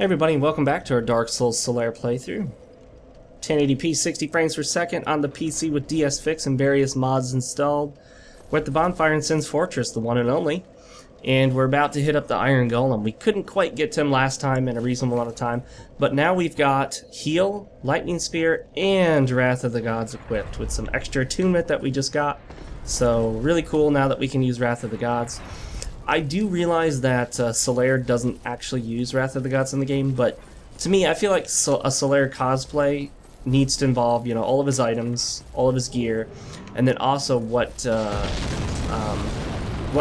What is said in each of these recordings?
Hey everybody, and welcome back to our Dark Souls Solaire playthrough. 1080p 60 frames per second on the PC with DS-Fix and various mods installed. We're at the bonfire in Sin's Fortress, the one and only, and we're about to hit up the Iron Golem. We couldn't quite get to him last time in a reasonable amount of time, but now we've got Heal, Lightning Spear, and Wrath of the Gods equipped with some extra attunement that we just got. So really cool now that we can use Wrath of the Gods. I do realize that Solaire doesn't actually use Wrath of the Gods in the game, but to me, I feel like a Solaire cosplay needs to involve, you know, all of his items, all of his gear, and then also what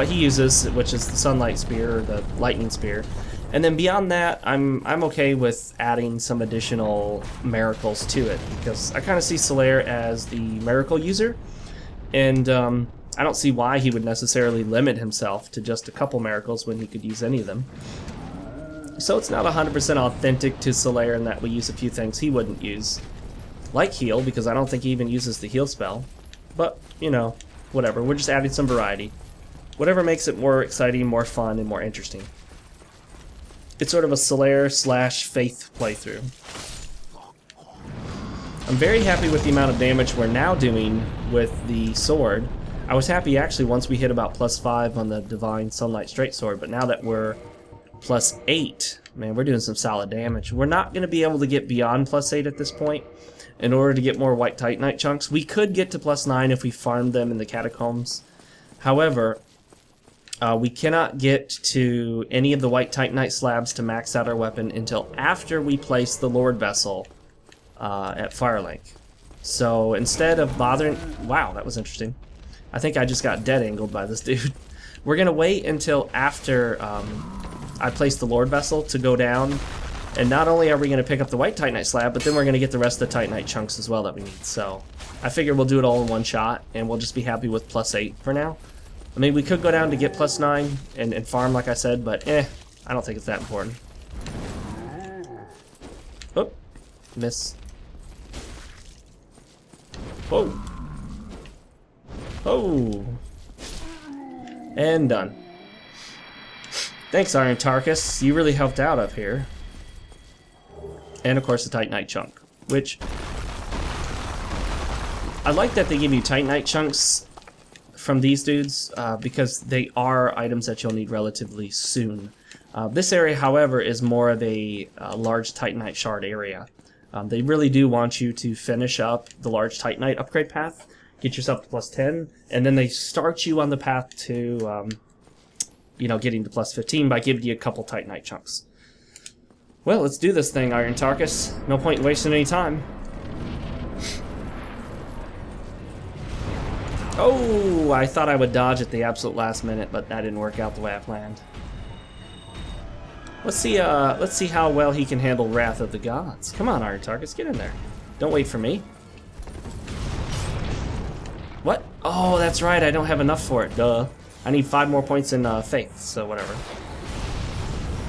he uses, which is the Sunlight Spear or the Lightning Spear. And then beyond that, I'm okay with adding some additional miracles to it, because I kind of see Solaire as the miracle user, and I don't see why he would necessarily limit himself to just a couple miracles when he could use any of them. So it's not 100% authentic to Solaire in that we use a few things he wouldn't use. Like Heal, because I don't think he even uses the Heal spell. But, you know, whatever. We're just adding some variety. Whatever makes it more exciting, more fun, and more interesting. It's sort of a Solaire/Faith playthrough. I'm very happy with the amount of damage we're now doing with the sword. I was happy actually once we hit about +5 on the Divine Sunlight Straight Sword, but now that we're +8, man, we're doing some solid damage. We're not going to be able to get beyond +8 at this point in order to get more White Titanite chunks. We could get to +9 if we farmed them in the Catacombs. However, we cannot get to any of the White Titanite slabs to max out our weapon until after we place the Lord Vessel at Firelink. So instead of bothering... Wow, that was interesting. I think I just got dead angled by this dude. We're going to wait until after I place the Lord Vessel to go down. And not only are we going to pick up the White Titanite slab, but then we're going to get the rest of the Titanite chunks as well that we need. So I figure we'll do it all in one shot, and we'll just be happy with +8 for now. I mean, we could go down to get +9 and farm, like I said, but I don't think it's that important. Oh, miss. Whoa. Oh. And done. Thanks, Iron Tarkus. You really helped out up here. And of course the Titanite chunk, which I like that they give you Titanite chunks from these dudes because they are items that you'll need relatively soon. This area, however, is more of a large Titanite shard area. They really do want you to finish up the large Titanite upgrade path, get yourself to +10, and then they start you on the path to, you know, getting to +15 by giving you a couple Titanite chunks. Well, let's do this thing, Iron Tarkus. No point in wasting any time. Oh, I thought I would dodge at the absolute last minute, but that didn't work out the way I planned. Let's see how well he can handle Wrath of the Gods. Come on, Iron Tarkus, get in there. Don't wait for me. What? Oh, that's right, I don't have enough for it, duh. I need 5 more points in Faith, so whatever.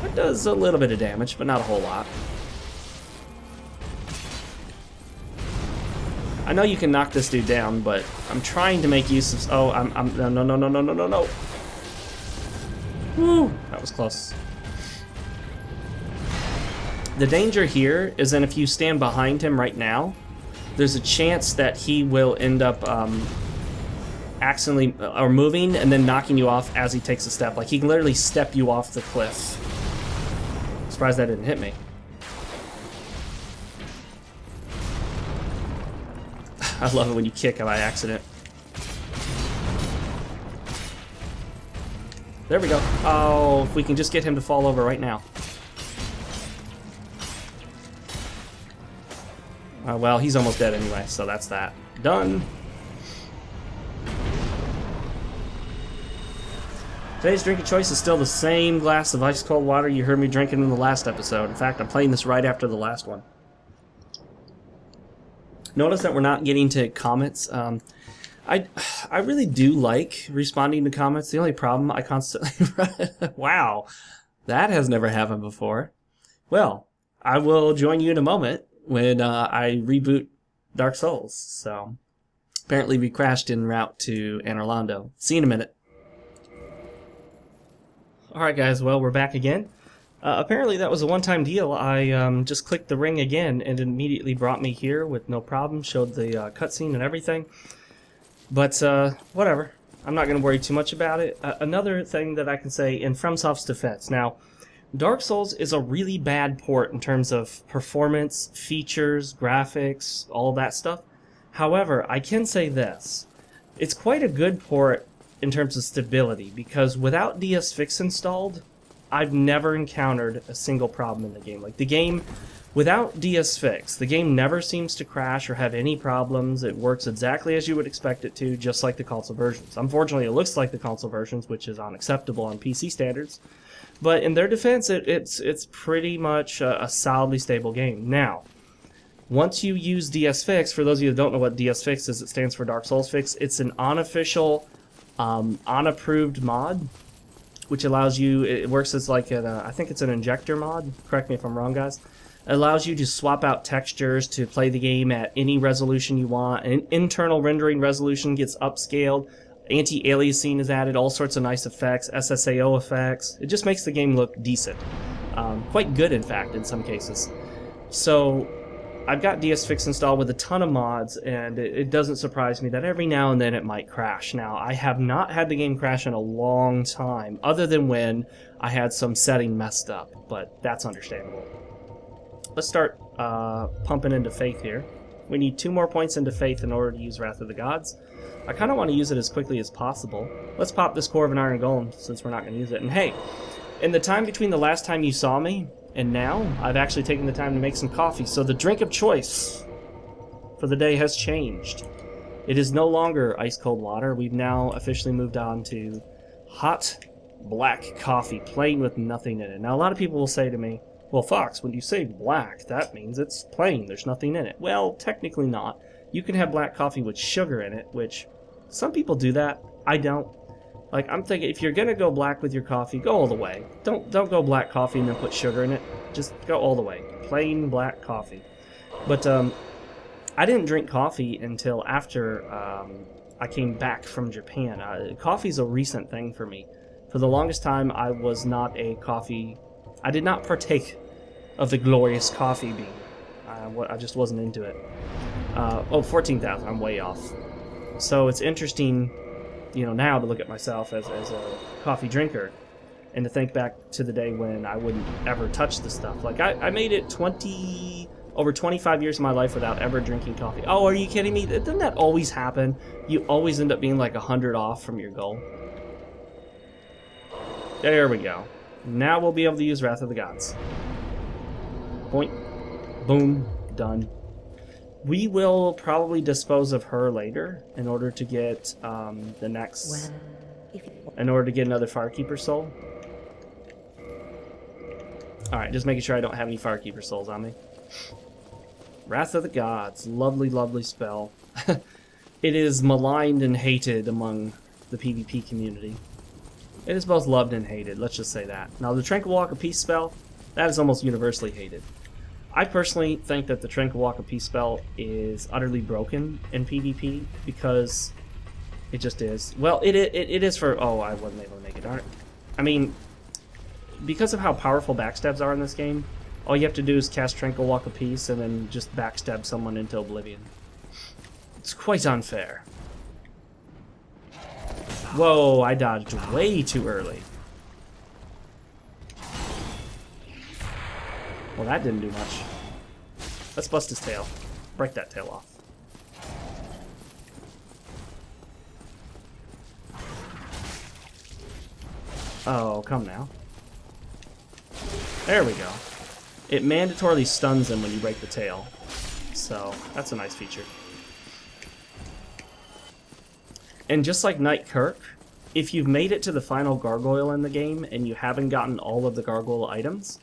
That does a little bit of damage, but not a whole lot. I know you can knock this dude down, but I'm trying to make use of... Oh, no. Woo, that was close. The danger here is that if you stand behind him right now, there's a chance that he will end up accidentally or moving and then knocking you off as he takes a step. Like, he can literally step you off the cliff. Surprised that didn't hit me. I love it when you kick by accident. There we go. Oh, if we can just get him to fall over right now. Well, he's almost dead anyway, so that's that. Done. Today's drinking choice is still the same glass of ice cold water you heard me drinking in the last episode. In fact, I'm playing this right after the last one. Notice that we're not getting to comments. I really do like responding to comments. The only problem I constantly... Wow, that has never happened before. Well, I will join you in a moment when I reboot Dark Souls. So, apparently we crashed en route to Anor Londo. See you in a minute. Alright guys, well, we're back again. Apparently that was a one-time deal. I just clicked the ring again and it immediately brought me here with no problem, showed the cutscene and everything. But whatever, I'm not going to worry too much about it. Another thing that I can say in FromSoft's defense, now, Dark Souls is a really bad port in terms of performance, features, graphics, all that stuff. However, I can say this. It's quite a good port in terms of stability, because without DS Fix installed, I've never encountered a single problem in the game. Like, the game, without DS Fix, the game never seems to crash or have any problems. It works exactly as you would expect it to, just like the console versions. Unfortunately, it looks like the console versions, which is unacceptable on PC standards. But in their defense, it's pretty much a solidly stable game. Now, once you use DS Fix, for those of you that don't know what DS Fix is, it stands for Dark Souls Fix. It's an unofficial, unapproved mod, which allows you, it works as like I think it's an injector mod, correct me if I'm wrong, guys. It allows you to swap out textures to play the game at any resolution you want. An internal rendering resolution gets upscaled. Anti-aliasing is added, all sorts of nice effects, SSAO effects. It just makes the game look decent. Quite good, in fact, in some cases. So, I've got DS Fix installed with a ton of mods, and it doesn't surprise me that every now and then it might crash. Now, I have not had the game crash in a long time, other than when I had some setting messed up, but that's understandable. Let's start pumping into Faith here. We need 2 more points into Faith in order to use Wrath of the Gods. I kind of want to use it as quickly as possible. Let's pop this Core of an Iron Golem, since we're not going to use it. And hey, in the time between the last time you saw me and now, I've actually taken the time to make some coffee, so the drink of choice for the day has changed. It is no longer ice-cold water. We've now officially moved on to hot black coffee, plain with nothing in it. Now, a lot of people will say to me, well, Fox, when you say black, that means it's plain, there's nothing in it. Well, technically not. You can have black coffee with sugar in it, which some people do that. I don't. Like, I'm thinking, if you're gonna go black with your coffee, go all the way. Don't go black coffee and then put sugar in it. Just go all the way. Plain black coffee. But I didn't drink coffee until after I came back from Japan. Coffee's a recent thing for me. For the longest time, I was not a coffee... I did not partake of the glorious coffee bean. I just wasn't into it. 14,000. I'm way off. So it's interesting, you know, now to look at myself as a coffee drinker and to think back to the day when I wouldn't ever touch the stuff. Like, I made it over 25 years of my life without ever drinking coffee. Oh, are you kidding me? Doesn't that always happen? You always end up being like 100 off from your goal. There we go. Now we'll be able to use Wrath of the Gods. Point. Boom. Done. We will probably dispose of her later in order to get the next... in order to get another Firekeeper soul. Alright, just making sure I don't have any Firekeeper souls on me. Wrath of the Gods. Lovely, lovely spell. It is maligned and hated among the PvP community. It is both loved and hated, let's just say that. Now, the Tranquil Walk of Peace spell, that is almost universally hated. I personally think that the Tranquil Walk of Peace spell is utterly broken in PvP because it just is. Well, it is for... Oh, I wasn't able to make it, darn it. I mean, because of how powerful backstabs are in this game, all you have to do is cast Tranquil Walk of Peace and then just backstab someone into oblivion. It's quite unfair. Whoa, I dodged way too early. Well, that didn't do much. Let's bust his tail. Break that tail off. Oh, come now. There we go. It mandatorily stuns him when you break the tail. So, that's a nice feature. And just like Knight Kirk, if you've made it to the final gargoyle in the game and you haven't gotten all of the gargoyle items,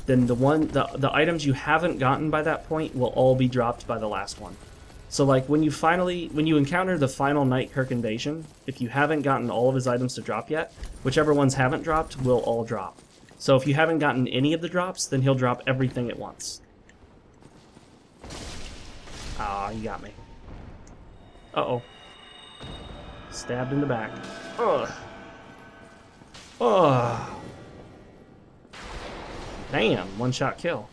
then the items you haven't gotten by that point will all be dropped by the last one. So like when you encounter the final Knight Kirk invasion, if you haven't gotten all of his items to drop yet, whichever ones haven't dropped will all drop. So if you haven't gotten any of the drops, then he'll drop everything at once. Ah, you got me. Uh-oh. Stabbed in the back. Ugh. Ugh. Damn, one-shot kill.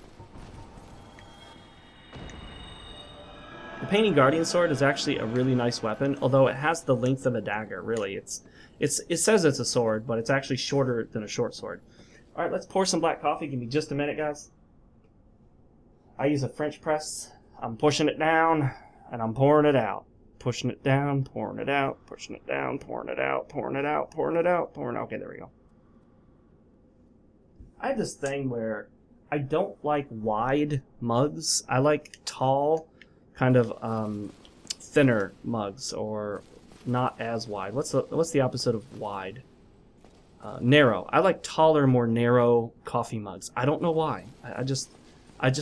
The Painting Guardian Sword is actually a really nice weapon, although it has the length of a dagger, really. It says it's a sword, but it's actually shorter than a short sword. Alright, let's pour some black coffee. Give me just a minute, guys. I use a French press. I'm pushing it down, and I'm pouring it out. Pushing it down, pouring it out, pushing it down, pouring it out, pouring it out, pouring it out, pouring it out. Okay, there we go. I have this thing where I don't like wide mugs. I like tall, kind of thinner mugs, or not as wide. What's the opposite of wide? Narrow. I like taller, more narrow coffee mugs. I don't know why. I just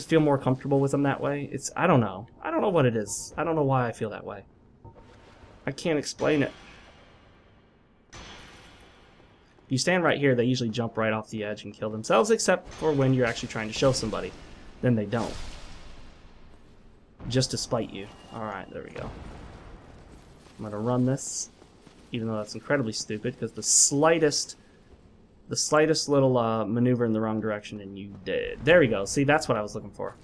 feel more comfortable with them that way. I don't know. I don't know what it is. I don't know why I feel that way. I can't explain it. If you stand right here, they usually jump right off the edge and kill themselves, except for when you're actually trying to show somebody. Then they don't. Just to spite you. Alright, there we go. I'm going to run this, even though that's incredibly stupid, because the slightest little maneuver in the wrong direction and you did. There we go. See, that's what I was looking for.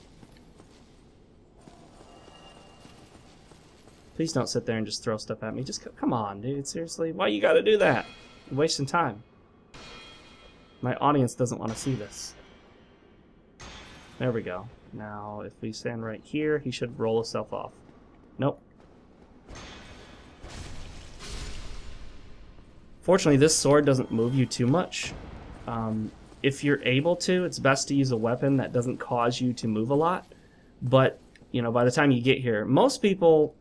Please don't sit there and just throw stuff at me. Just come on, dude. Seriously? Why you gotta do that? You're wasting time. My audience doesn't want to see this. There we go. Now, if we stand right here, he should roll himself off. Nope. Fortunately, this sword doesn't move you too much. If you're able to, it's best to use a weapon that doesn't cause you to move a lot. But, you know, by the time you get here, most people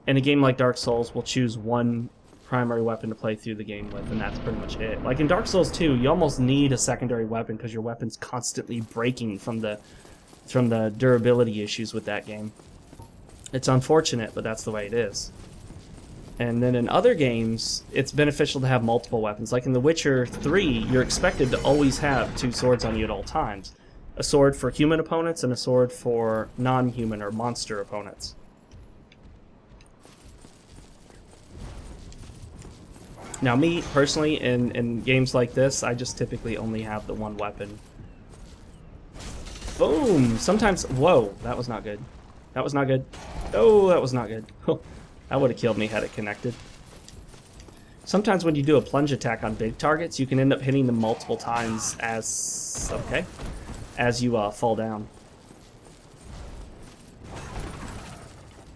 in a game like Dark Souls will choose one primary weapon to play through the game with, and that's pretty much it. Like in Dark Souls 2, you almost need a secondary weapon because your weapon's constantly breaking from the durability issues with that game. It's unfortunate, but that's the way it is. And then in other games, it's beneficial to have multiple weapons. Like in The Witcher 3, you're expected to always have two swords on you at all times. A sword for human opponents and a sword for non-human or monster opponents. Now me, personally, in games like this, I just typically only have the one weapon. Boom! Sometimes... Whoa, that was not good. That was not good. Oh, that was not good. That would have killed me had it connected. Sometimes when you do a plunge attack on big targets, you can end up hitting them multiple times as... Okay. As you fall down.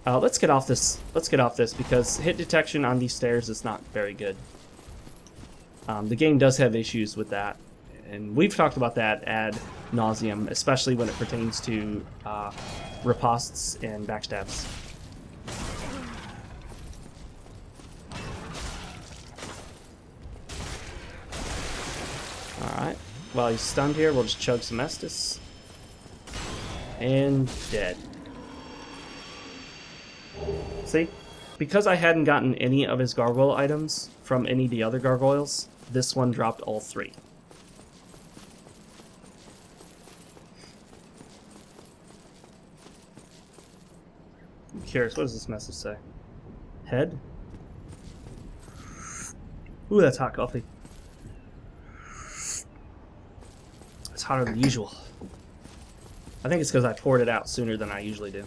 Let's get off this. Let's get off this because hit detection on these stairs is not very good. The game does have issues with that, and we've talked about that ad nauseum, especially when it pertains to ripostes and backstabs. Alright, while he's stunned here, we'll just chug some Estus. And dead. See? Because I hadn't gotten any of his gargoyle items from any of the other gargoyles, this one dropped all three. I'm curious, what does this message say? Head? Ooh, that's hot coffee. It's hotter than usual. I think it's because I poured it out sooner than I usually do.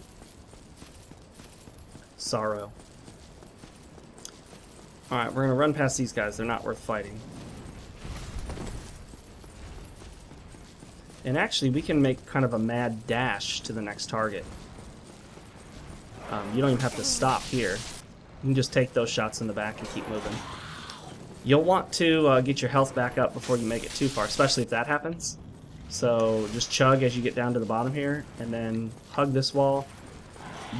Sorrow. Alright, we're going to run past these guys. They're not worth fighting. And actually, we can make kind of a mad dash to the next target. You don't even have to stop here. You can just take those shots in the back and keep moving. You'll want to get your health back up before you make it too far, especially if that happens. So just chug as you get down to the bottom here, and then hug this wall.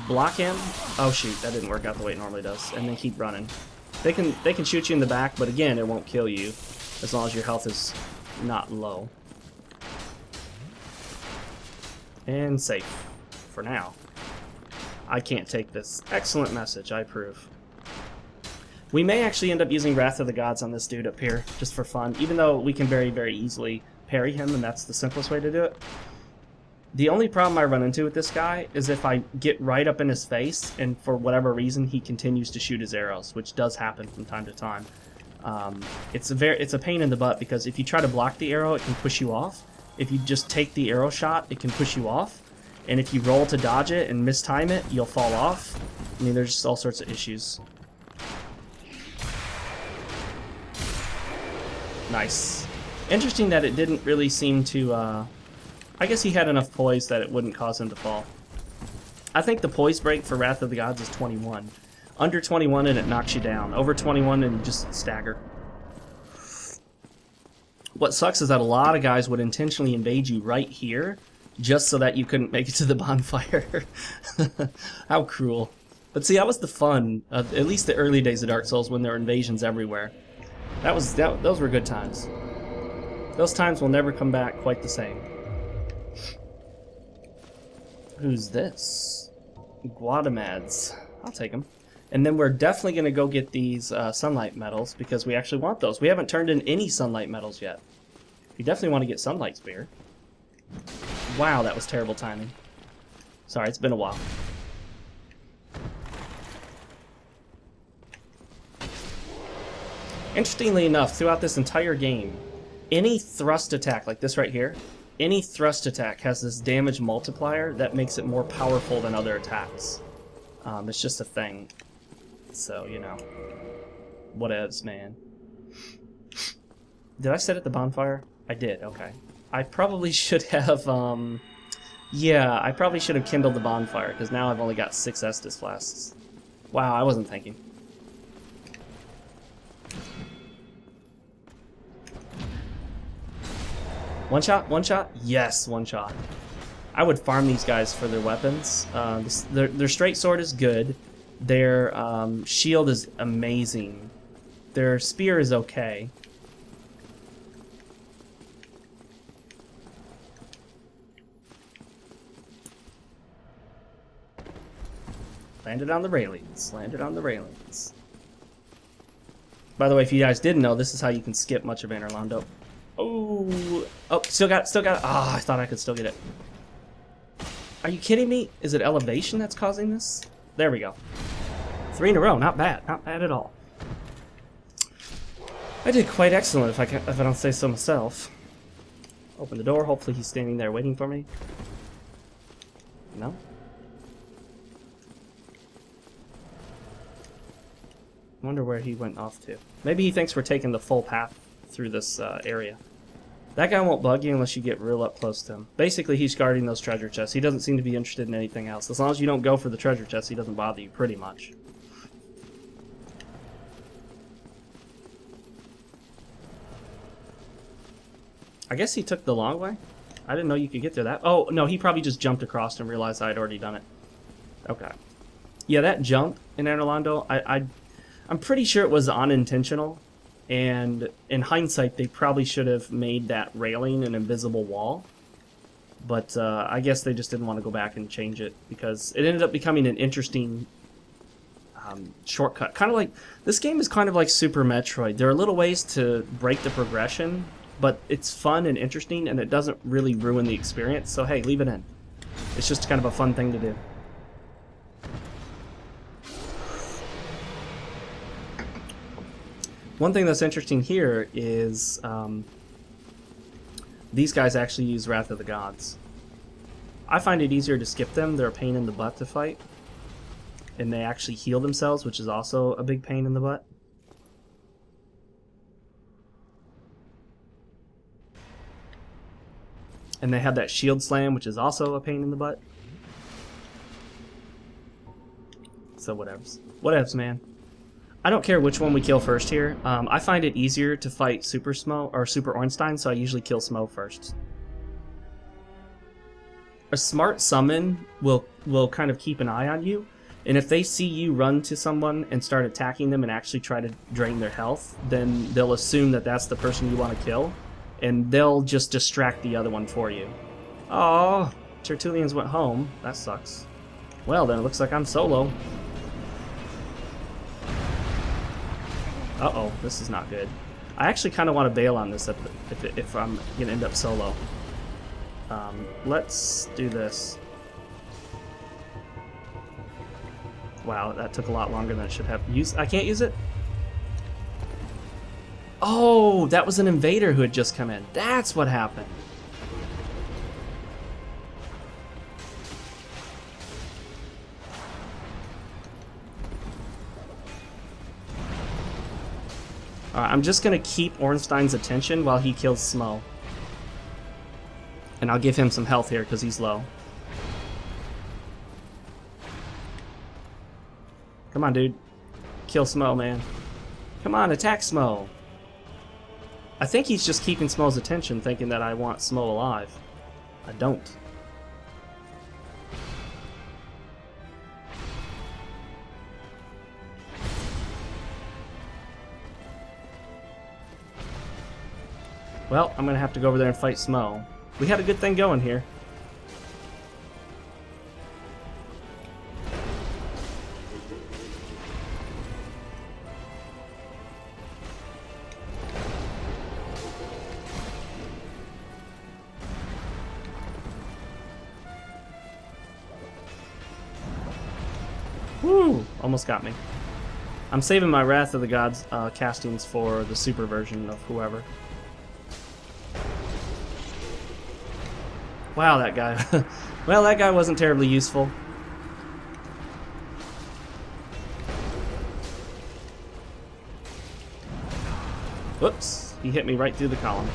Block him. Oh shoot, that didn't work out the way it normally does. And then keep running. They can shoot you in the back, but again, it won't kill you as long as your health is not low. And safe for now. I can't take this. Excellent message, I approve. We may actually end up using Wrath of the Gods on this dude up here, just for fun, even though we can very, very easily parry him, and that's the simplest way to do it. The only problem I run into with this guy is if I get right up in his face, and for whatever reason he continues to shoot his arrows, which does happen from time to time. It's a pain in the butt, because if you try to block the arrow, it can push you off, if you just take the arrow shot, it can push you off. And if you roll to dodge it and mistime it, you'll fall off. I mean, there's just all sorts of issues. Nice. Interesting that it didn't really seem to, I guess he had enough poise that it wouldn't cause him to fall. I think the poise break for Wrath of the Gods is 21. Under 21 and it knocks you down. Over 21 and you just stagger. What sucks is that a lot of guys would intentionally invade you right here just so that you couldn't make it to the bonfire. How cruel. But see, that was the fun of at least the early days of Dark Souls when there were invasions everywhere. Those were good times. Those times will never come back quite the same. Who's this? Guadamads. I'll take them. And then we're definitely going to go get these sunlight metals because we actually want those. We haven't turned in any sunlight metals yet. We definitely want to get sunlight spear. Wow, that was terrible timing. Sorry, it's been a while. Interestingly enough, throughout this entire game, any thrust attack, like this right here, any thrust attack has this damage multiplier that makes it more powerful than other attacks. It's just a thing. So, you know. Whatevs, man. Did I set at the bonfire? I did, okay. I probably should have, yeah, I probably should have kindled the bonfire, because now I've only got 6 Estus flasks. Wow, I wasn't thinking. One shot? One shot? Yes, one shot. I would farm these guys for their weapons. Their straight sword is good. Their shield is amazing. Their spear is okay. Landed on the railings. Landed on the railings. By the way, if you guys didn't know, this is how you can skip much of Anor Londo. Oh, still got it. Ah, I thought I could still get it. Are you kidding me? Is it elevation that's causing this? There we go. 3 in a row, not bad. Not bad at all. I did quite excellent, if I don't say so myself. Open the door. Hopefully he's standing there waiting for me. No? I wonder where he went off to. Maybe he thinks we're taking the full path through this area. That guy won't bug you unless you get real up close to him. Basically, he's guarding those treasure chests. He doesn't seem to be interested in anything else. As long as you don't go for the treasure chest, he doesn't bother you, pretty much. I guess he took the long way? I didn't know you could get there that... Oh, no, he probably just jumped across and realized I had already done it. Okay. Yeah, that jump in Anor Londo, I'm pretty sure it was unintentional. And in hindsight, they probably should have made that railing an invisible wall. But I guess they just didn't want to go back and change it because it ended up becoming an interesting shortcut. Kind of like, this game is kind of like Super Metroid. There are little ways to break the progression, but it's fun and interesting, and it doesn't really ruin the experience. So hey, leave it in. It's just kind of a fun thing to do. One thing that's interesting here is these guys actually use Wrath of the Gods. I find it easier to skip them. They're a pain in the butt to fight. And they actually heal themselves, which is also a big pain in the butt. And they have that shield slam, which is also a pain in the butt. So whatevs. Whatevs, man. I don't care which one we kill first here. I find it easier to fight Super Smough or Super Ornstein, so I usually kill Smough first. A smart summon will kind of keep an eye on you, and if they see you run to someone and start attacking them and actually try to drain their health, then they'll assume that that's the person you want to kill, and they'll just distract the other one for you. Oh, Tertullians went home. That sucks. Well, then it looks like I'm solo. Uh-oh, this is not good. I actually kind of want to bail on this if I'm going to end up solo. Let's do this. Wow, that took a lot longer than it should have. I can't use it? Oh, that was an invader who had just come in. That's what happened. Alright, I'm just gonna keep Ornstein's attention while he kills Smough. And I'll give him some health here because he's low. Come on, dude. Kill Smough, man. Come on, attack Smough. I think he's just keeping Smough's attention, thinking that I want Smough alive. I don't. Well, I'm gonna have to go over there and fight Smough. We had a good thing going here. Woo! Almost got me. I'm saving my Wrath of the Gods castings for the super version of whoever. Wow, that guy. Well, that guy wasn't terribly useful. Whoops, he hit me right through the column.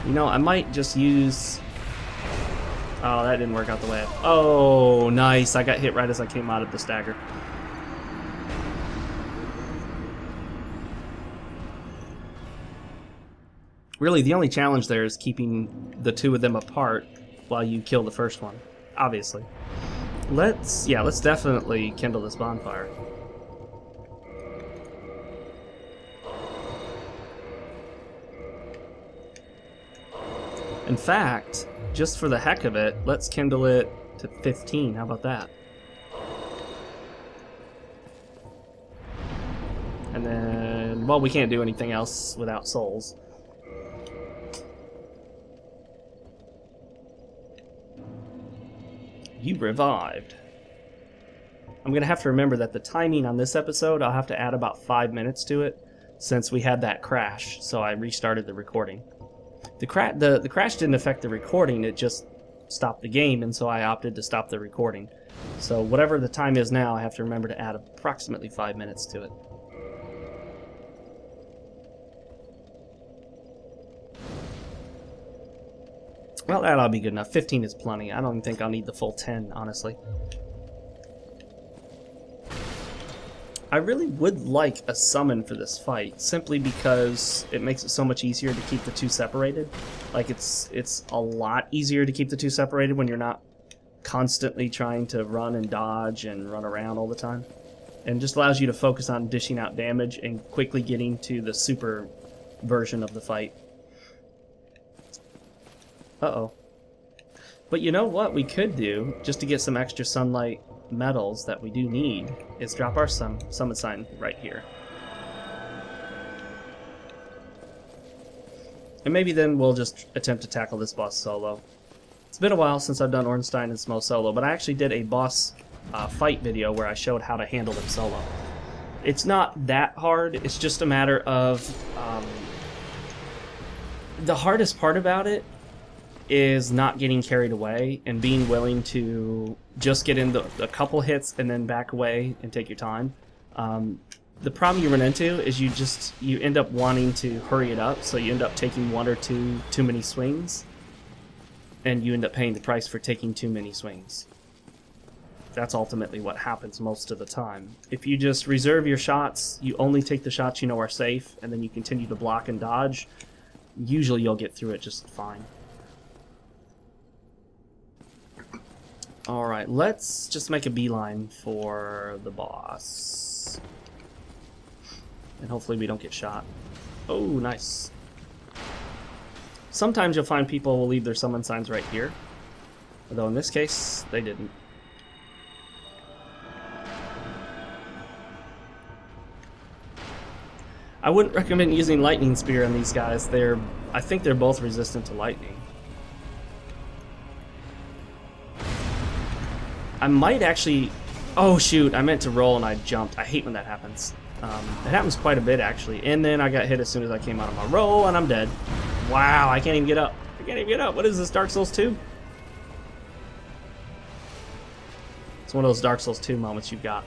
You know, I might just use... Oh, that didn't work out the way Oh, nice. I got hit right as I came out of the stagger. Really, the only challenge there is keeping the two of them apart while you kill the first one, obviously. Let's definitely kindle this bonfire. In fact, just for the heck of it, let's kindle it to 15. How about that? And then, well, we can't do anything else without souls. You revived. I'm going to have to remember that the timing on this episode, I'll have to add about 5 minutes to it, since we had that crash, so I restarted the recording. The crash didn't affect the recording, it just stopped the game, and so I opted to stop the recording. So whatever the time is now, I have to remember to add approximately 5 minutes to it. Well, that'll be good enough. 15 is plenty. I don't even think I'll need the full 10, honestly. I really would like a summon for this fight, simply because it makes it so much easier to keep the two separated. Like, it's a lot easier to keep the two separated when you're not constantly trying to run and dodge and run around all the time. And just allows you to focus on dishing out damage and quickly getting to the super version of the fight. Uh-oh. But you know what we could do, just to get some extra sunlight medals that we do need, is drop our summon sign right here. And maybe then we'll just attempt to tackle this boss solo. It's been a while since I've done Ornstein and Smough solo, but I actually did a boss fight video where I showed how to handle them solo. It's not that hard, it's just a matter of... the hardest part about it is not getting carried away and being willing to just get in a couple hits and then back away and take your time. The problem you run into is you end up wanting to hurry it up, so you end up taking one or two too many swings, and you end up paying the price for taking too many swings. That's ultimately what happens most of the time. If you just reserve your shots, you only take the shots you know are safe, and then you continue to block and dodge, usually you'll get through it just fine. Alright, let's just make a beeline for the boss. And hopefully we don't get shot. Oh, nice. Sometimes you'll find people will leave their summon signs right here. Although in this case, they didn't. I wouldn't recommend using Lightning Spear on these guys. I think they're both resistant to lightning. I might actually... Oh shoot, I meant to roll and I jumped. I hate when that happens. It happens quite a bit actually. And then I got hit as soon as I came out of my roll and I'm dead. Wow, I can't even get up. I can't even get up. What is this, Dark Souls 2? It's one of those Dark Souls 2 moments you've got.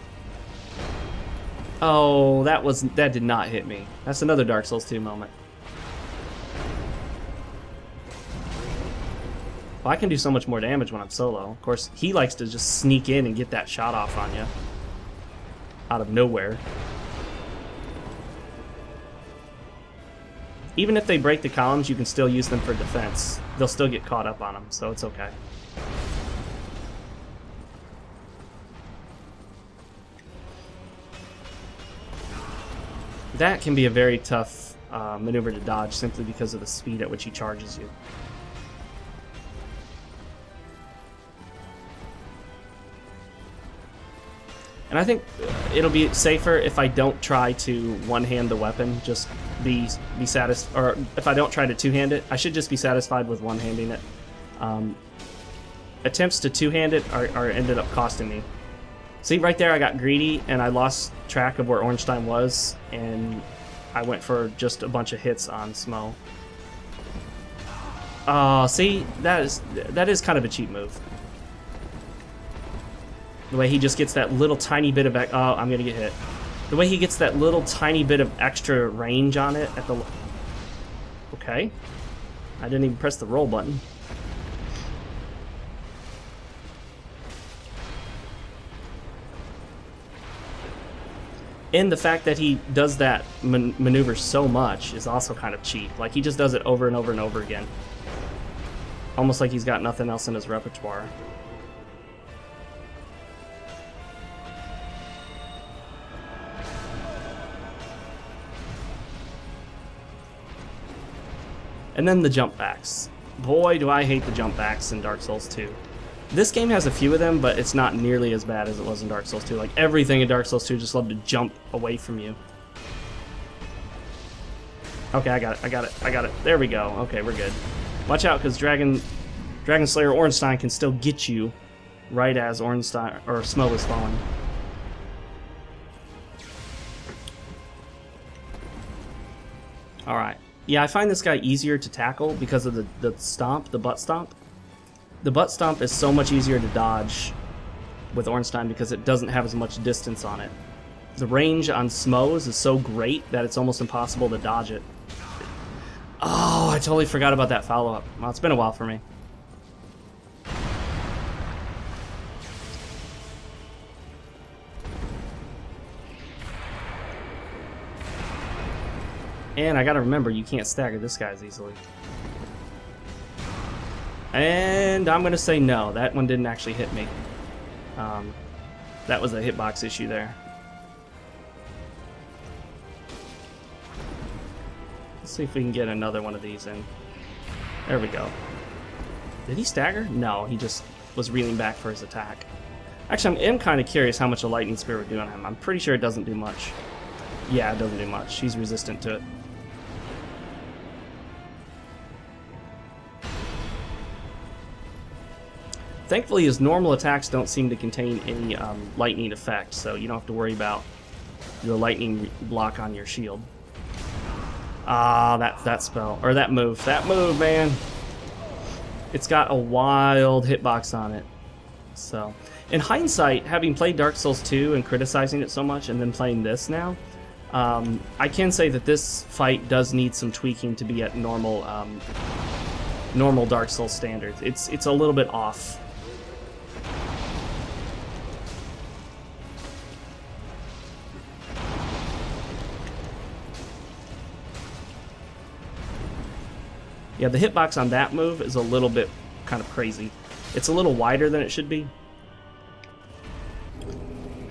Oh, that did not hit me. That's another Dark Souls 2 moment. Well, I can do so much more damage when I'm solo. Of course, he likes to just sneak in and get that shot off on you. Out of nowhere. Even if they break the columns, you can still use them for defense. They'll still get caught up on them, so it's okay. That can be a very tough maneuver to dodge simply because of the speed at which he charges you. And I think it'll be safer if I don't try to one-hand the weapon, just be satisfied, or if I don't try to two-hand it, I should just be satisfied with one-handing it. Attempts to two-hand it are ended up costing me. See, right there I got greedy and I lost track of where Ornstein was, and I went for just a bunch of hits on Smough. Oh, see, that is kind of a cheap move. The way he just gets that little tiny bit of... Oh, I'm going to get hit. The way he gets that little tiny bit of extra range on it at the... Okay. I didn't even press the roll button. And the fact that he does that maneuver so much is also kind of cheap. Like, he just does it over and over and over again. Almost like he's got nothing else in his repertoire. And then the jump backs. Boy, do I hate the jump backs in Dark Souls 2. This game has a few of them, but it's not nearly as bad as it was in Dark Souls 2. Like, everything in Dark Souls 2 just loved to jump away from you. Okay, I got it. There we go. Okay, we're good. Watch out, because Dragon Slayer Ornstein can still get you right as Ornstein or Smough is falling. Alright. Yeah, I find this guy easier to tackle because of the stomp, the butt stomp. The butt stomp is so much easier to dodge with Ornstein because it doesn't have as much distance on it. The range on Smough's is so great that it's almost impossible to dodge it. Oh, I totally forgot about that follow-up. Well, it's been a while for me. And I gotta remember, you can't stagger this guy as easily. And I'm gonna say no, that one didn't actually hit me. That was a hitbox issue there. Let's see if we can get another one of these in. There we go. Did he stagger? No, he just was reeling back for his attack. Actually, I am kind of curious how much a lightning spear would do on him. I'm pretty sure it doesn't do much. Yeah, it doesn't do much. He's resistant to it. Thankfully, his normal attacks don't seem to contain any lightning effect, so you don't have to worry about the lightning block on your shield. Ah, that spell, or that move. That move, man. It's got a wild hitbox on it. So, in hindsight, having played Dark Souls 2 and criticizing it so much, and then playing this now, I can say that this fight does need some tweaking to be at normal Dark Souls standards. It's a little bit off. Yeah, the hitbox on that move is a little bit kind of crazy. It's a little wider than it should be.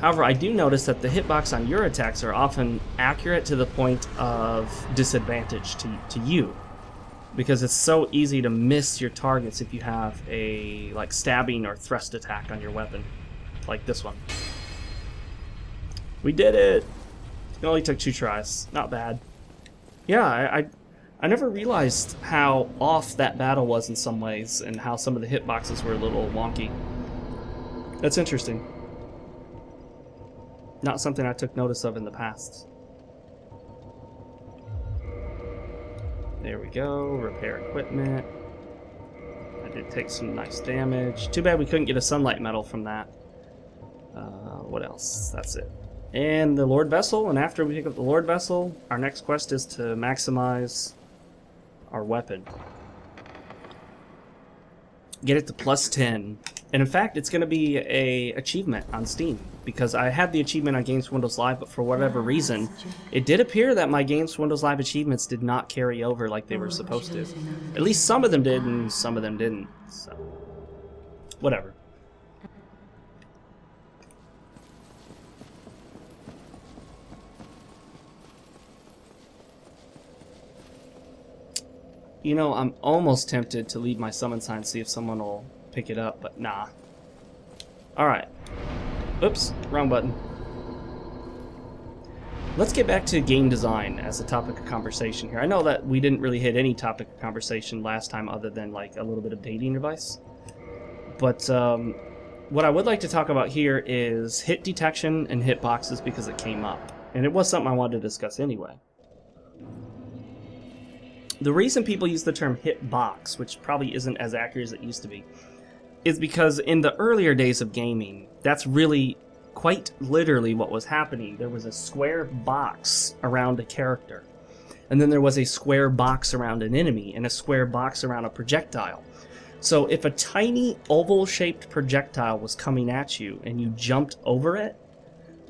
However, I do notice that the hitbox on your attacks are often accurate to the point of disadvantage to you. Because it's so easy to miss your targets if you have a like stabbing or thrust attack on your weapon. Like this one. We did it! It only took 2 tries. Not bad. Yeah, I never realized how off that battle was in some ways, and how some of the hitboxes were a little wonky. That's interesting. Not something I took notice of in the past. There we go, repair equipment. I did take some nice damage. Too bad we couldn't get a sunlight medal from that. What else? That's it. And the Lord Vessel, and after we pick up the Lord Vessel, our next quest is to maximize our weapon. Get it to +10. And in fact, it's going to be a achievement on Steam, because I had the achievement on Games for Windows Live, but for whatever reason, it did appear that my Games for Windows Live achievements did not carry over like they were supposed to. At least some of them did, and some of them didn't. So, whatever. You know, I'm almost tempted to leave my summon sign, see if someone will pick it up, but nah. Alright. Oops, wrong button. Let's get back to game design as a topic of conversation here. I know that we didn't really hit any topic of conversation last time other than like a little bit of dating advice. But what I would like to talk about here is hit detection and hitboxes, because it came up. And it was something I wanted to discuss anyway. The reason people use the term hitbox, which probably isn't as accurate as it used to be, is because in the earlier days of gaming, that's really quite literally what was happening. There was a square box around a character, and then there was a square box around an enemy, and a square box around a projectile. So if a tiny oval-shaped projectile was coming at you and you jumped over it,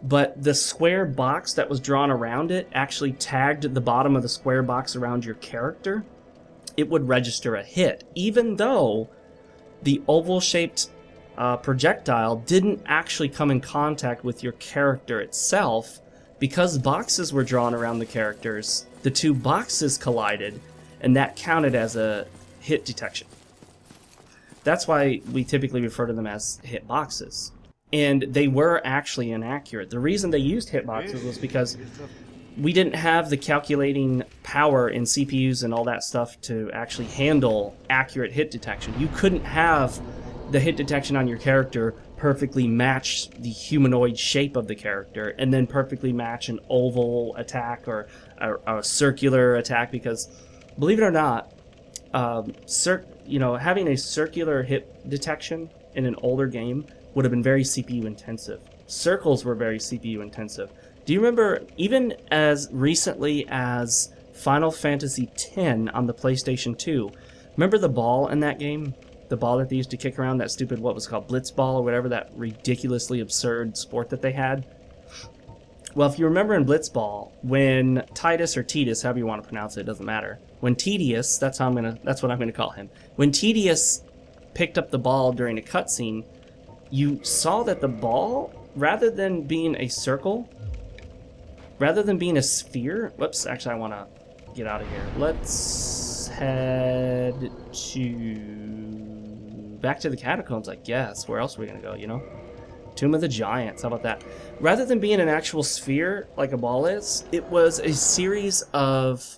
but the square box that was drawn around it actually tagged the bottom of the square box around your character, it would register a hit, even though the oval-shaped projectile didn't actually come in contact with your character itself. Because boxes were drawn around the characters, the two boxes collided, and that counted as a hit detection. That's why we typically refer to them as hitboxes. And they were actually inaccurate. The reason they used hitboxes was because we didn't have the calculating power in CPUs and all that stuff to actually handle accurate hit detection. You couldn't have the hit detection on your character perfectly match the humanoid shape of the character and then perfectly match an oval attack or a circular attack, because, believe it or not, having a circular hit detection in an older game would have been very CPU intensive. Circles were very CPU intensive. Do you remember, even as recently as Final Fantasy X on the PlayStation 2, remember the ball in that game? The ball that they used to kick around, that stupid, what was it called, Blitzball or whatever, that ridiculously absurd sport that they had? Well, if you remember in Blitzball, when Titus or Titus, however you want to pronounce it, doesn't matter. When Tedious, that's what I'm gonna call him. When Tedious picked up the ball during a cutscene, you saw that the ball, rather than being a circle, rather than being a sphere, whoops, actually I want to get out of here. Let's head back to the catacombs, I guess. Where else are we going to go, you know? Tomb of the Giants, how about that? Rather than being an actual sphere like a ball is, it was a series of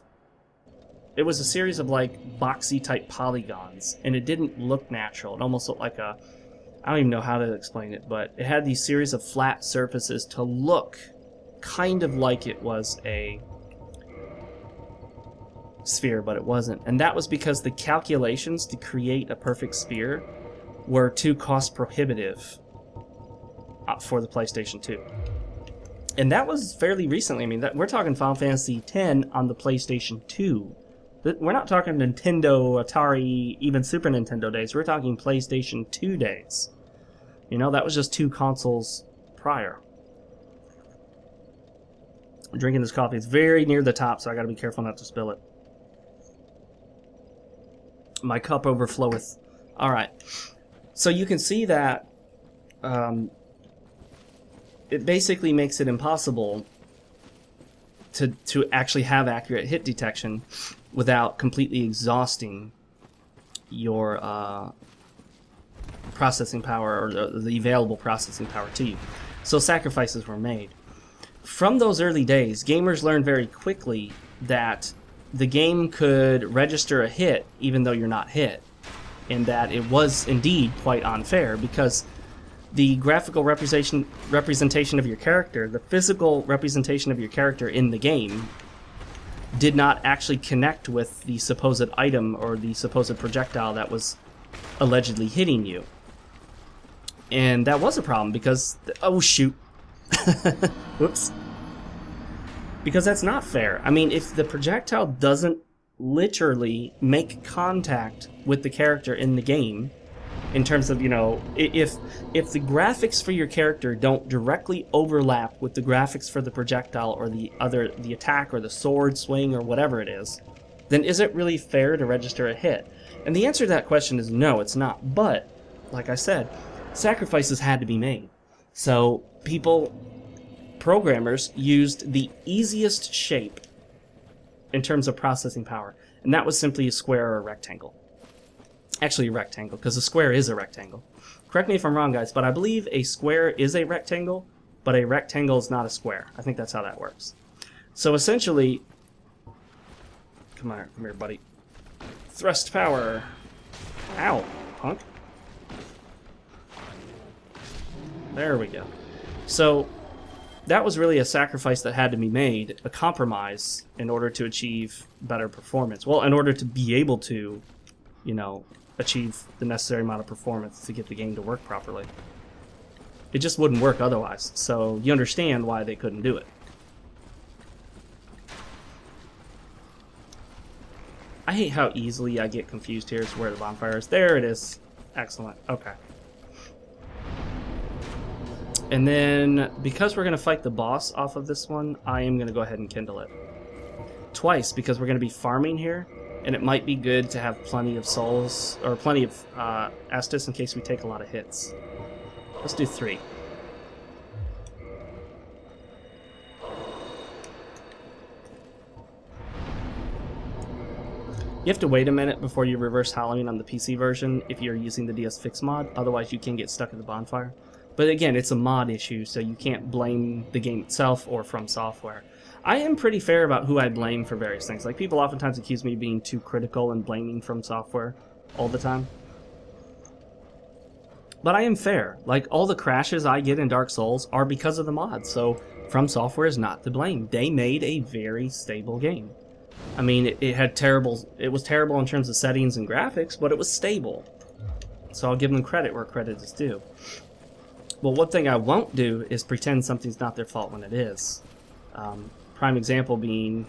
like boxy type polygons, and it didn't look natural. It almost looked like a, I don't even know how to explain it, but it had these series of flat surfaces to look kind of like it was a sphere, but it wasn't. And that was because the calculations to create a perfect sphere were too cost prohibitive for the PlayStation 2. And that was fairly recently. I mean, we're talking Final Fantasy X on the PlayStation 2. We're not talking Nintendo, Atari, even Super Nintendo days. We're talking PlayStation 2 days. You know, that was just 2 consoles prior. I'm drinking this coffee. It's very near the top, so I gotta be careful not to spill it. My cup overfloweth. Alright. So you can see that it basically makes it impossible to actually have accurate hit detection without completely exhausting your processing power, or the available processing power to you. So sacrifices were made. From those early days, gamers learned very quickly that the game could register a hit even though you're not hit, and that it was indeed quite unfair, because the graphical representation of your character, the physical representation of your character in the game, did not actually connect with the supposed item or the supposed projectile that was allegedly hitting you. And that was a problem because, oh shoot. Whoops. Because that's not fair. I mean, if the projectile doesn't literally make contact with the character in the game, in terms of, you know, if the graphics for your character don't directly overlap with the graphics for the projectile or the attack or the sword swing or whatever it is, then is it really fair to register a hit? And the answer to that question is no, it's not. But, like I said, sacrifices had to be made. So programmers used the easiest shape in terms of processing power, and that was simply a square or a rectangle. Actually a rectangle, because a square is a rectangle. Correct me if I'm wrong, guys, but I believe a square is a rectangle, but a rectangle is not a square. I think that's how that works. So essentially, come here, buddy. Thrust power. Ow, punk. There we go. So that was really a sacrifice that had to be made, a compromise, in order to achieve better performance. Well, in order to be able to, you know, achieve the necessary amount of performance to get the game to work properly. It just wouldn't work otherwise, so you understand why they couldn't do it. I hate how easily I get confused here as to where the bonfire is. There it is. Excellent. Okay. And then, because we're going to fight the boss off of this one, I am going to go ahead and kindle it. Twice, because we're going to be farming here, and it might be good to have plenty of souls, or plenty of Estus in case we take a lot of hits. Let's do 3. You have to wait a minute before you reverse hollowing on the PC version if you're using the DS Fix mod, otherwise you can get stuck at the bonfire. But again, it's a mod issue, so you can't blame the game itself or From Software. I am pretty fair about who I blame for various things. Like, people oftentimes accuse me of being too critical and blaming From Software all the time. But I am fair. Like, all the crashes I get in Dark Souls are because of the mod, so From Software is not to blame. They made a very stable game. I mean, it was terrible in terms of settings and graphics, but it was stable. So I'll give them credit where credit is due. Well, one thing I won't do is pretend something's not their fault when it is. Prime example being...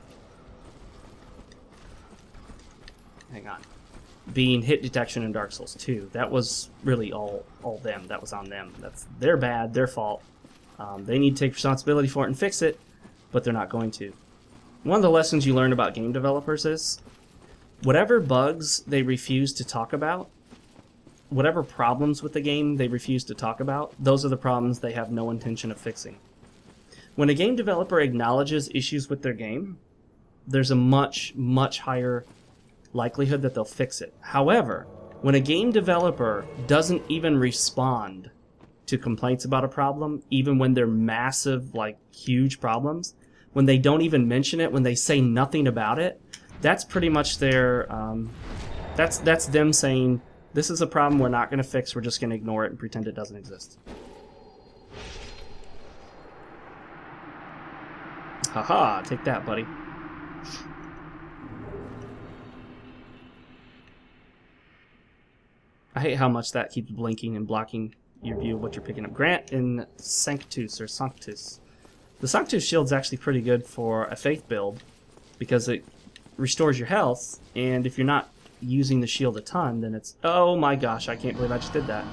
being hit detection in Dark Souls 2. That was really all them. That was on them. That's their bad, their fault. They need to take responsibility for it and fix it, but they're not going to. One of the lessons you learn about game developers is whatever bugs they refuse to talk about, whatever problems with the game they refuse to talk about, those are the problems they have no intention of fixing. When a game developer acknowledges issues with their game, there's a much, much higher likelihood that they'll fix it. However, when a game developer doesn't even respond to complaints about a problem, even when they're massive, like huge problems, when they don't even mention it, when they say nothing about it, that's pretty much their, that's them saying, this is a problem we're not going to fix, we're just going to ignore it and pretend it doesn't exist. Haha, take that, buddy. I hate how much that keeps blinking and blocking your view of what you're picking up. Grant in Sanctus, or Sanctus. The Sanctus shield's actually pretty good for a faith build because it restores your health, and if you're not using the shield a ton, then it's... Oh my gosh, I can't believe I just did that.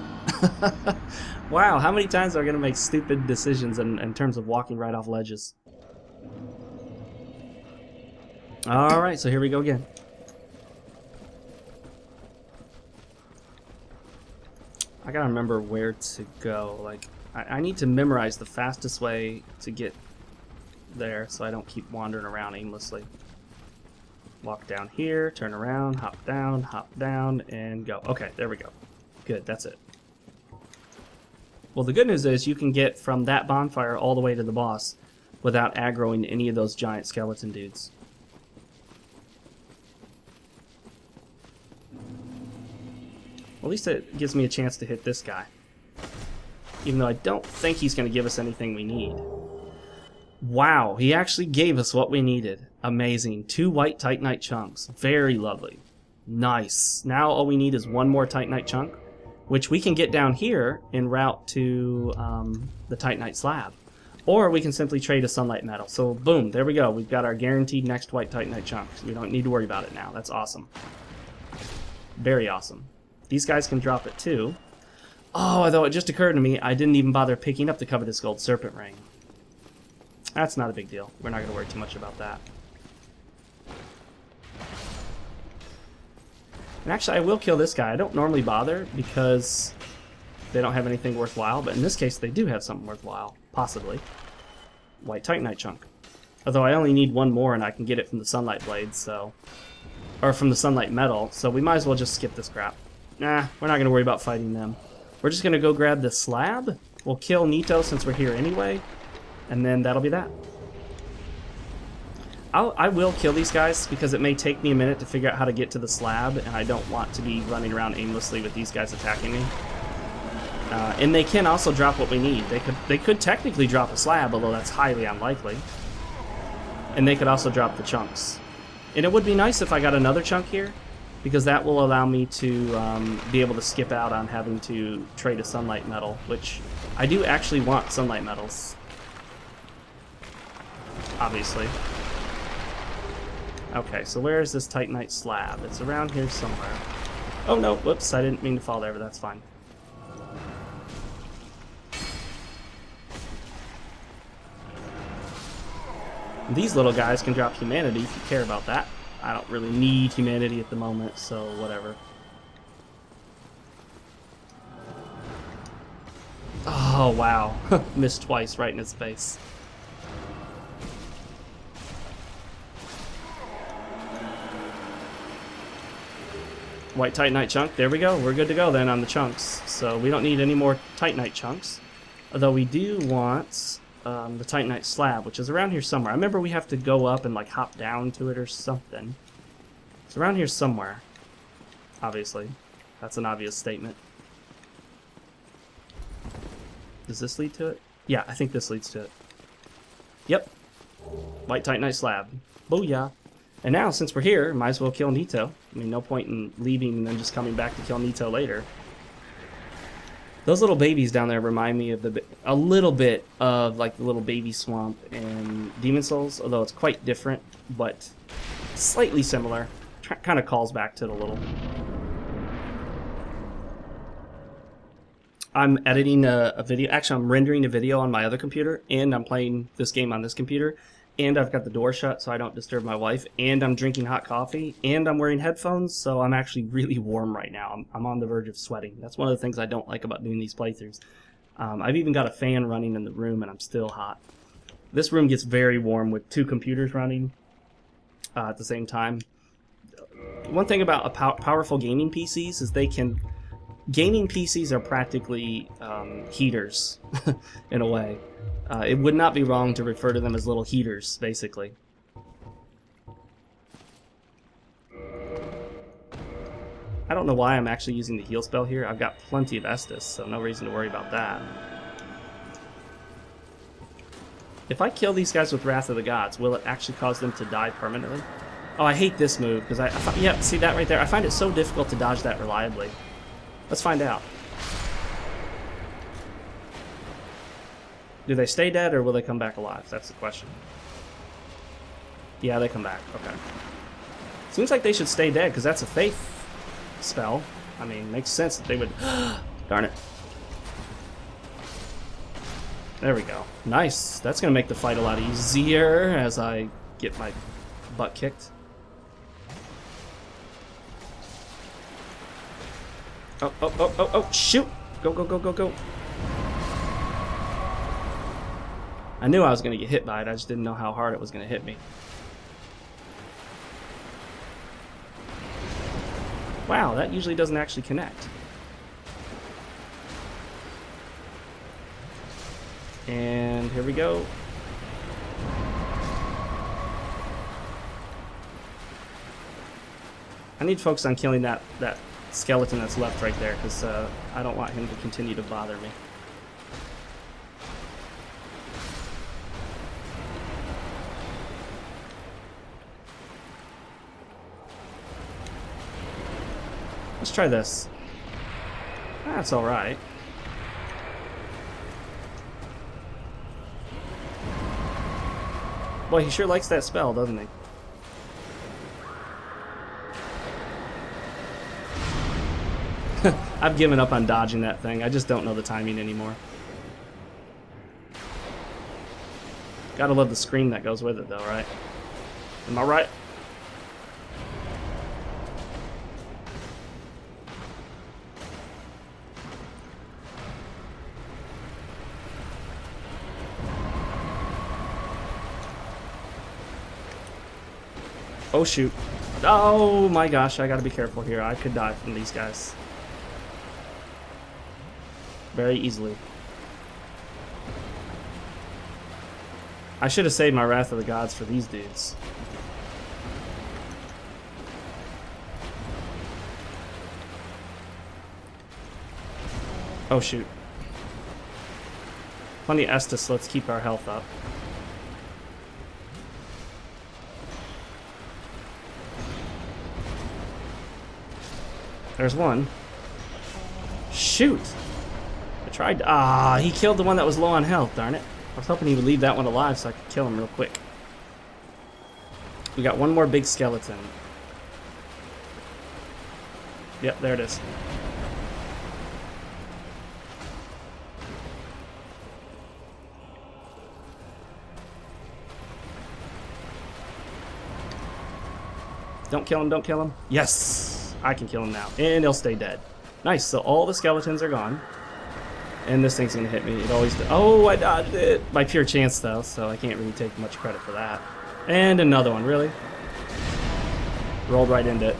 Wow, how many times are we going to make stupid decisions in terms of walking right off ledges? Alright, so here we go again. I gotta remember where to go. Like, I need to memorize the fastest way to get there so I don't keep wandering around aimlessly. Walk down here, turn around, hop down, and go. Okay, there we go. Good, that's it. Well, the good news is you can get from that bonfire all the way to the boss without aggroing any of those giant skeleton dudes. At least it gives me a chance to hit this guy. Even though I don't think he's going to give us anything we need. Wow, he actually gave us what we needed. Amazing. 2 white Titanite chunks. Very lovely. Nice. Now all we need is 1 more Titanite chunk. which we can get down here en route to the Titanite slab. Or we can simply trade a sunlight metal. So boom, there we go. We've got our guaranteed next white Titanite chunk. We don't need to worry about it now. That's awesome. Very awesome. These guys can drop it too. Oh, although it just occurred to me, I didn't even bother picking up the covetous gold serpent ring. That's not a big deal. We're not going to worry too much about that. And actually, I will kill this guy. I don't normally bother because they don't have anything worthwhile, but in this case, they do have something worthwhile. Possibly. White Titanite chunk. Although I only need one more and I can get it from the sunlight blades, so... Or from the sunlight metal, so we might as well just skip this crap. Nah, we're not going to worry about fighting them. We're just going to go grab the slab. We'll kill Nito since we're here anyway, and then that'll be that. I will kill these guys because it may take me a minute to figure out how to get to the slab, and I don't want to be running around aimlessly with these guys attacking me. And they can also drop what we need. They could technically drop a slab, although that's highly unlikely. And they could also drop the chunks. And it would be nice if I got another chunk here, because that will allow me to be able to skip out on having to trade a sunlight metal, which I do actually want sunlight metals. Obviously. Okay, so where is this Titanite slab? It's around here somewhere. Oh no, whoops, I didn't mean to fall there, but that's fine. These little guys can drop humanity if you care about that. I don't really need humanity at the moment, so whatever. Oh, wow. Missed twice right in his face. White Titanite chunk. There we go. We're good to go then on the chunks. So we don't need any more Titanite chunks. Although we do want the Titanite slab, which is around here somewhere. I remember we have to go up and like hop down to it or something. It's around here somewhere. Obviously. That's an obvious statement. Does this lead to it? Yeah, I think this leads to it. Yep. White Titanite slab. Booyah. And now, since we're here, might as well kill Nito. I mean, no point in leaving and then just coming back to kill Nito later. Those little babies down there remind me of a little bit of like the little baby swamp in Demon Souls, although it's quite different, but slightly similar. Kind of calls back to it a little. I'm editing a video. Actually, I'm rendering a video on my other computer, and I'm playing this game on this computer. And I've got the door shut so I don't disturb my wife, and I'm drinking hot coffee, and I'm wearing headphones, so I'm actually really warm right now. I'm on the verge of sweating. That's one of the things I don't like about doing these playthroughs. I've even got a fan running in the room, and I'm still hot. This room gets very warm with two computers running at the same time. One thing about powerful gaming PCs is they can... Gaming PCs are practically heaters, in a way. It would not be wrong to refer to them as little heaters, basically. I don't know why I'm actually using the heal spell here. I've got plenty of Estus, so no reason to worry about that. If I kill these guys with Wrath of the Gods, will it actually cause them to die permanently? Oh, I hate this move, because yeah, see that right there? I find it so difficult to dodge that reliably. Let's find out. Do they stay dead, or will they come back alive? That's the question. Yeah, they come back. Okay. Seems like they should stay dead, because that's a faith spell. I mean, makes sense that they would... Darn it. There we go. Nice. That's going to make the fight a lot easier as I get my butt kicked. Oh, shoot! Go, go, go, go, go. I knew I was going to get hit by it, I just didn't know how hard it was going to hit me. Wow, that usually doesn't actually connect. And here we go. I need to focus on killing that skeleton that's left right there, because I don't want him to continue to bother me. Let's try this. That's alright. Boy, he sure likes that spell, doesn't he? I've given up on dodging that thing. I just don't know the timing anymore. Gotta love the scream that goes with it, though, right? Am I right? Oh, shoot. Oh, my gosh. I gotta be careful here. I could die from these guys. Very easily. I should have saved my Wrath of the Gods for these dudes. Oh, shoot. Plenty of Estus. Let's keep our health up. There's one. Shoot! I tried to... Ah, he killed the one that was low on health, darn it. I was hoping he would leave that one alive so I could kill him real quick. We got one more big skeleton. Yep, there it is. Don't kill him, don't kill him. Yes! I can kill him now. And he'll stay dead. Nice, so all the skeletons are gone. And this thing's gonna hit me. It always does. Oh, I dodged it! By pure chance, though, so I can't really take much credit for that. And another one, really? Rolled right into it.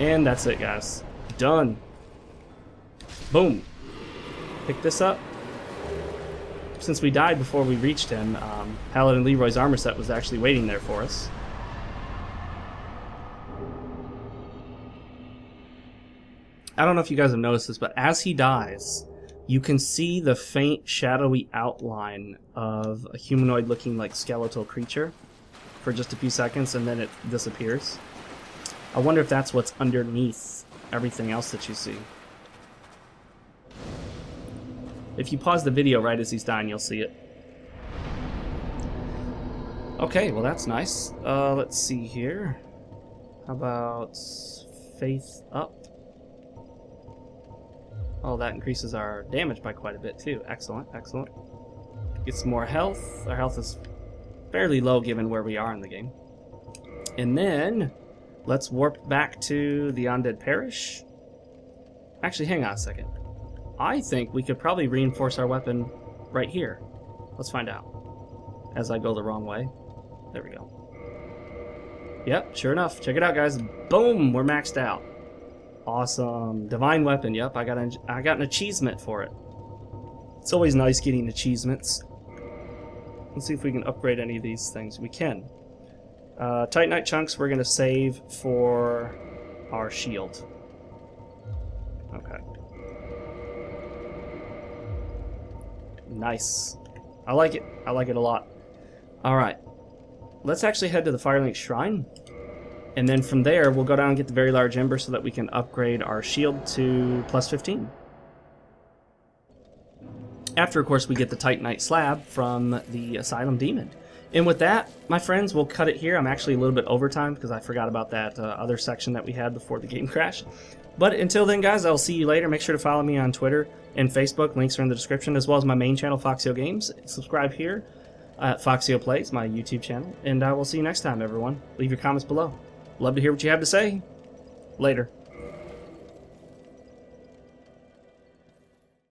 And that's it, guys. Done. Boom. Pick this up. Since we died before we reached him, Paladin Leroy's armor set was actually waiting there for us. I don't know if you guys have noticed this, but as he dies, you can see the faint, shadowy outline of a humanoid-looking, like, skeletal creature for just a few seconds, and then it disappears. I wonder if that's what's underneath everything else that you see. If you pause the video right as he's dying, you'll see it. Okay, well that's nice. Let's see here. How about Faith up? Oh, that increases our damage by quite a bit too. Excellent, excellent. Get some more health. Our health is fairly low given where we are in the game. And then let's warp back to the Undead Parish. Actually, hang on a second. I think we could probably reinforce our weapon right here. Let's find out. As I go the wrong way. There we go. Yep, sure enough. Check it out, guys. Boom! We're maxed out. Awesome. Divine weapon. Yep, I got an achievement for it. It's always nice getting achievements. Let's see if we can upgrade any of these things. We can. Titanite chunks we're going to save for our shield. Okay. Nice. I like it. I like it a lot. Alright. Let's actually head to the Firelink Shrine. And then from there, we'll go down and get the very large ember so that we can upgrade our shield to plus 15. After, of course, we get the Titanite slab from the Asylum Demon. And with that, my friends, we'll cut it here. I'm actually a little bit over time because I forgot about that other section that we had before the game crashed. But until then, guys, I'll see you later. Make sure to follow me on Twitter and Facebook. Links are in the description, as well as my main channel, FoxeoGames. Subscribe here at Foxeo Plays, my YouTube channel. And I will see you next time, everyone. Leave your comments below. Love to hear what you have to say. Later.